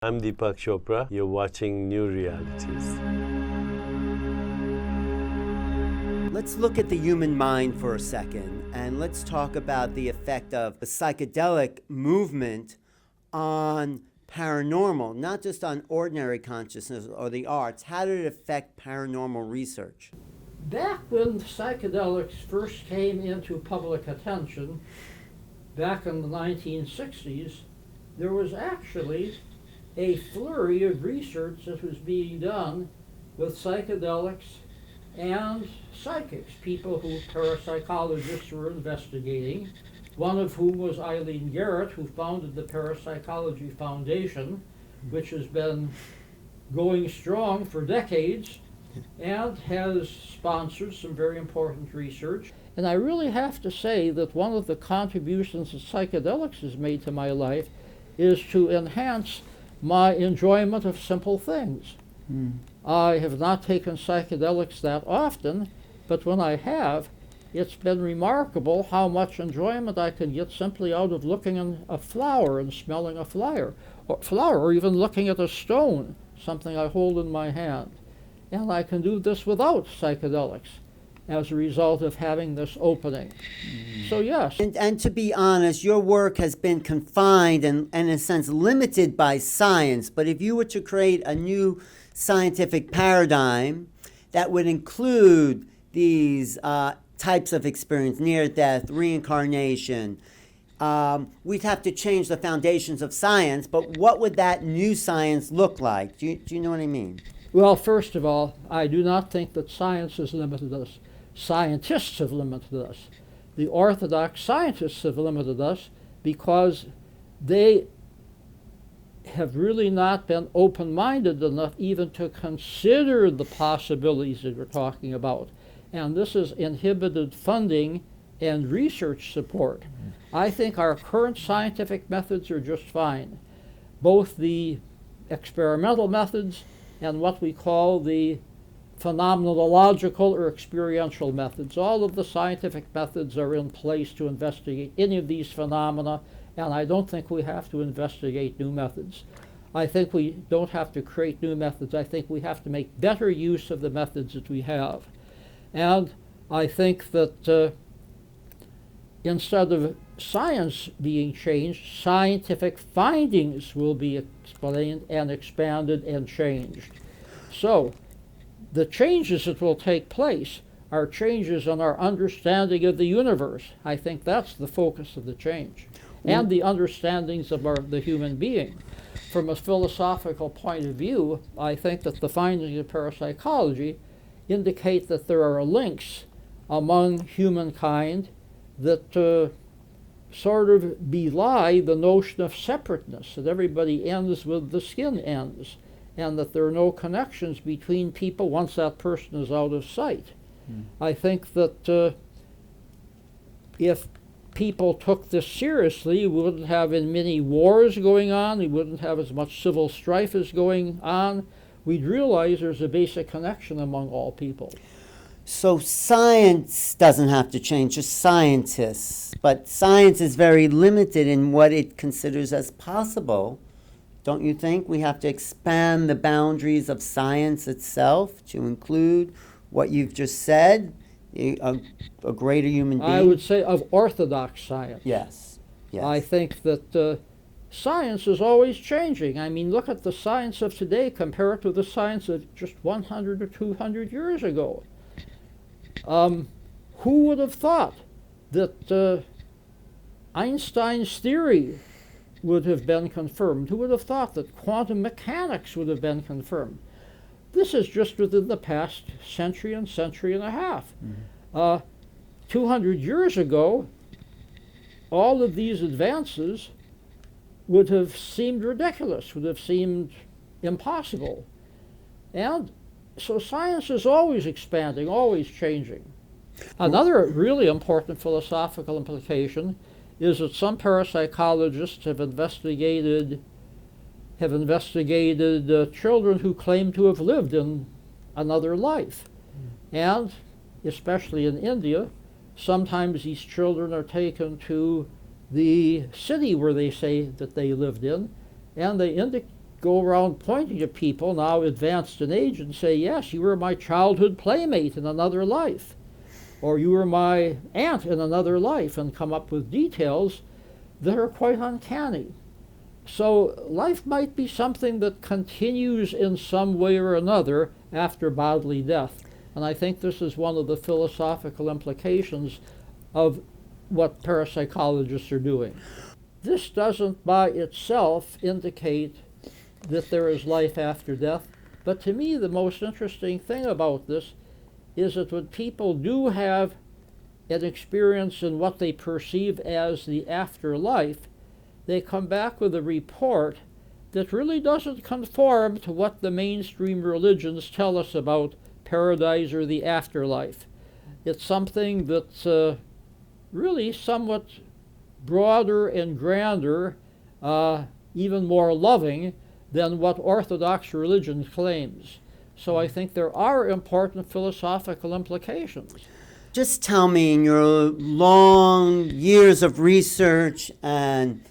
I'm Deepak Chopra. You're watching New Realities. Let's look at the human mind for a second, and let's talk about the effect of the psychedelic movement on paranormal, not just on ordinary consciousness or the arts. How did it affect paranormal research? Back when psychedelics first came into public attention, back in the 1960s, there was actually a flurry of research that was being done with psychedelics and psychics, people who parapsychologists were investigating, one of whom was Eileen Garrett, who founded the Parapsychology Foundation, which has been going strong for decades and has sponsored some very important research. And I really have to say that one of the contributions that psychedelics has made to my life is to enhance my enjoyment of simple things. I have not taken psychedelics that often, but when I have, it's been remarkable how much enjoyment I can get simply out of looking at a flower and smelling a flower, or even looking at a stone, something I hold in my hand. And I can do this without psychedelics as a result of having this opening. So yes. And to be honest, your work has been confined and in a sense limited by science, but if you were to create a new scientific paradigm that would include these types of experience, near death, reincarnation, we'd have to change the foundations of science, but what would that new science look like? Do you know what I mean? Well, first of all, I do not think that science has limited us. Scientists have limited us. The orthodox scientists have limited us because they have really not been open-minded enough even to consider the possibilities that we're talking about. And this has inhibited funding and research support. I think our current scientific methods are just fine. Both the experimental methods and what we call the phenomenological or experiential methods. All of the scientific methods are in place to investigate any of these phenomena, and I don't think we have to investigate new methods. I think we don't have to create new methods. I think we have to make better use of the methods that we have. And I think that instead of science being changed, scientific findings will be explained and expanded and changed. So the changes that will take place are changes in our understanding of the universe. I think that's the focus of the change. And the understandings of the human being. From a philosophical point of view, I think that the findings of parapsychology indicate that there are links among humankind that sort of belie the notion of separateness, that everybody ends with the skin ends, and that there are no connections between people once that person is out of sight. I think that if people took this seriously, we wouldn't have as many wars going on, we wouldn't have as much civil strife as going on. We'd realize there's a basic connection among all people. So science doesn't have to change, just scientists. But science is very limited in what it considers as possible. Don't you think we have to expand the boundaries of science itself to include what you've just said, a greater human being? I would say of orthodox science. Yes. I think that science is always changing. I mean, look at the science of today compared to the science of just 100 or 200 years ago. Who would have thought that Einstein's theory would have been confirmed? Who would have thought that quantum mechanics would have been confirmed? This is just within the past century and a half. 200 years ago, all of these advances would have seemed ridiculous, would have seemed impossible. And so science is always expanding, always changing. Another really important philosophical implication is that some parapsychologists have investigated children who claim to have lived in another life. And especially in India, sometimes these children are taken to the city where they say that they lived in, and they go around pointing to people now advanced in age and say, yes, you were my childhood playmate in another life, or you were my aunt in another life, and come up with details that are quite uncanny. So life might be something that continues in some way or another after bodily death. And I think this is one of the philosophical implications of what parapsychologists are doing. This doesn't by itself indicate that there is life after death, but to me the most interesting thing about this is that when people do have an experience in what they perceive as the afterlife, they come back with a report that really doesn't conform to what the mainstream religions tell us about paradise or the afterlife. It's something that's really somewhat broader and grander, even more loving than what Orthodox religion claims. So I think there are important philosophical implications. Just tell me, in your long years of research, and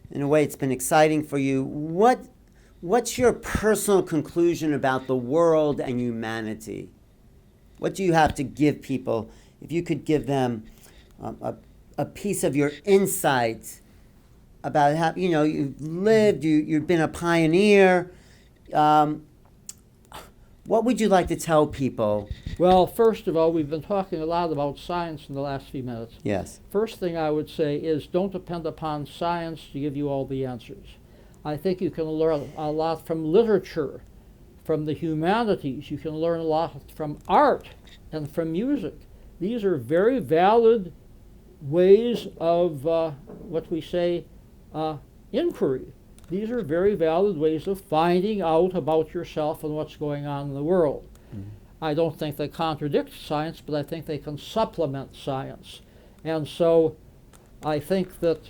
in a way it's been exciting for you, what's your personal conclusion about the world and humanity? What do you have to give people? If you could give them a piece of your insight about how, you've lived, you've been a pioneer, what would you like to tell people? Well, first of all, we've been talking a lot about science in the last few minutes. Yes. First thing I would say is don't depend upon science to give you all the answers. I think you can learn a lot from literature, from the humanities. You can learn a lot from art and from music. These are very valid ways of what we say inquiry. These are very valid ways of finding out about yourself and what's going on in the world. Mm-hmm. I don't think they contradict science, but I think they can supplement science. And so I think that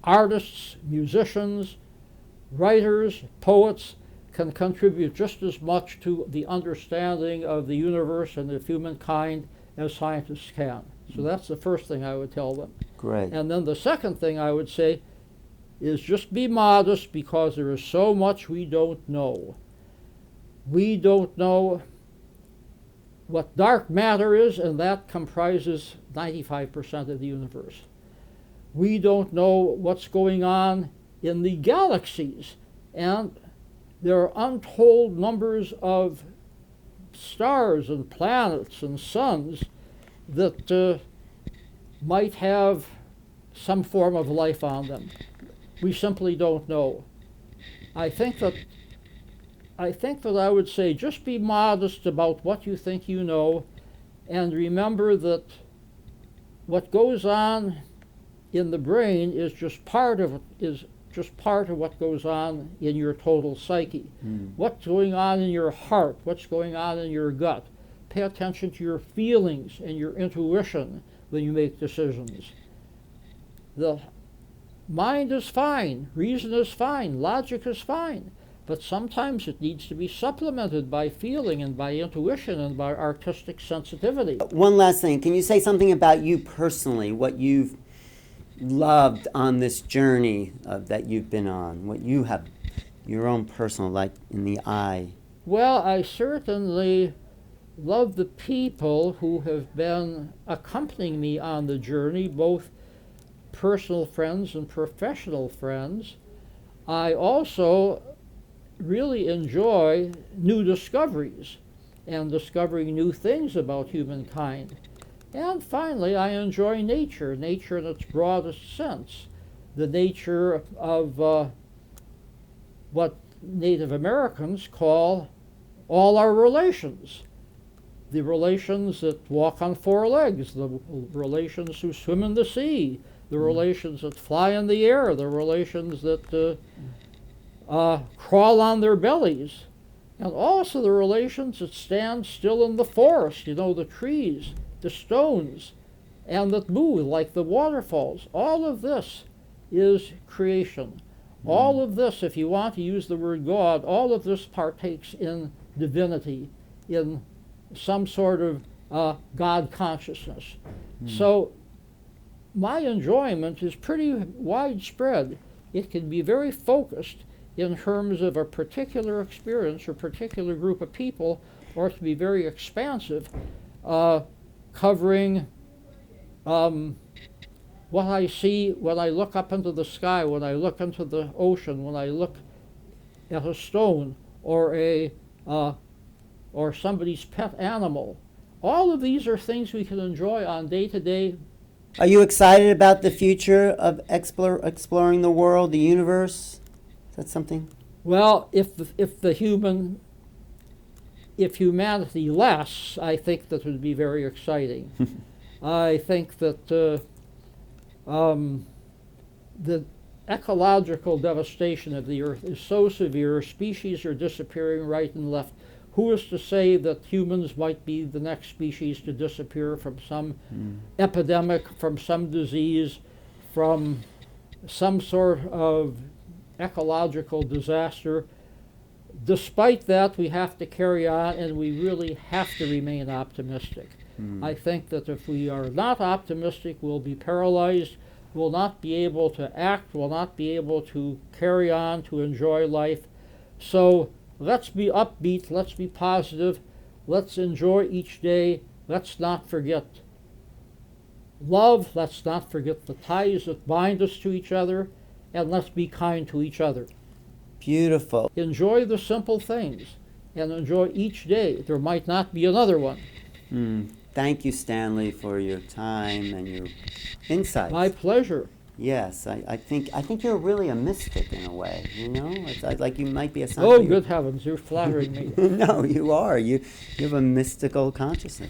artists, musicians, writers, poets can contribute just as much to the understanding of the universe and of humankind as scientists can. So that's the first thing I would tell them. Great. And then the second thing I would say is just be modest, because there is so much we don't know. We don't know what dark matter is, and that comprises 95% of the universe. We don't know what's going on in the galaxies, and there are untold numbers of stars and planets and suns that might have some form of life on them. We simply don't know. I think that I would say just be modest about what you think you know, and remember that what goes on in the brain is just part of what goes on in your total psyche. What's going on in your heart? What's going on in your gut? Pay attention to your feelings and your intuition when you make decisions. The mind is fine, reason is fine, logic is fine, but sometimes it needs to be supplemented by feeling and by intuition and by artistic sensitivity. One last thing, can you say something about you personally, what you've loved on this journey that you've been on, what you have, your own personal, like in the eye? Well, I certainly love the people who have been accompanying me on the journey, both personal friends and professional friends. I also really enjoy new discoveries and discovering new things about humankind. And finally, I enjoy nature in its broadest sense, the nature of what Native Americans call all our relations. The relations that walk on four legs, the relations who swim in the sea, the relations that fly in the air, the relations that crawl on their bellies, and also the relations that stand still in the forest, the trees, the stones, and that move like the waterfalls. All of this is creation. All of this, if you want to use the word God, all of this partakes in divinity, in some sort of God consciousness. So my enjoyment is pretty widespread. It can be very focused in terms of a particular experience or particular group of people, or to be very expansive, covering what I see when I look up into the sky, when I look into the ocean, when I look at a stone or or somebody's pet animal. All of these are things we can enjoy on day-to-day. Are you excited about the future of exploring the world, the universe? Is that something? Well, if humanity lasts, I think that would be very exciting. I think that the ecological devastation of the Earth is so severe, species are disappearing right and left. Who is to say that humans might be the next species to disappear from some epidemic, from some disease, from some sort of ecological disaster? Despite that, we have to carry on, and we really have to remain optimistic. I think that if we are not optimistic, we'll be paralyzed, we'll not be able to act, we'll not be able to carry on, to enjoy life. So let's be upbeat, let's be positive, let's enjoy each day, let's not forget love, let's not forget the ties that bind us to each other, and let's be kind to each other. Beautiful. Enjoy the simple things, and enjoy each day. There might not be another one. Thank you, Stanley, for your time and your insights. My pleasure. Yes, I think you're really a mystic in a way. You know, it's like you might be a. Oh, good heavens! You're flattering me. No, you are. You have a mystical consciousness.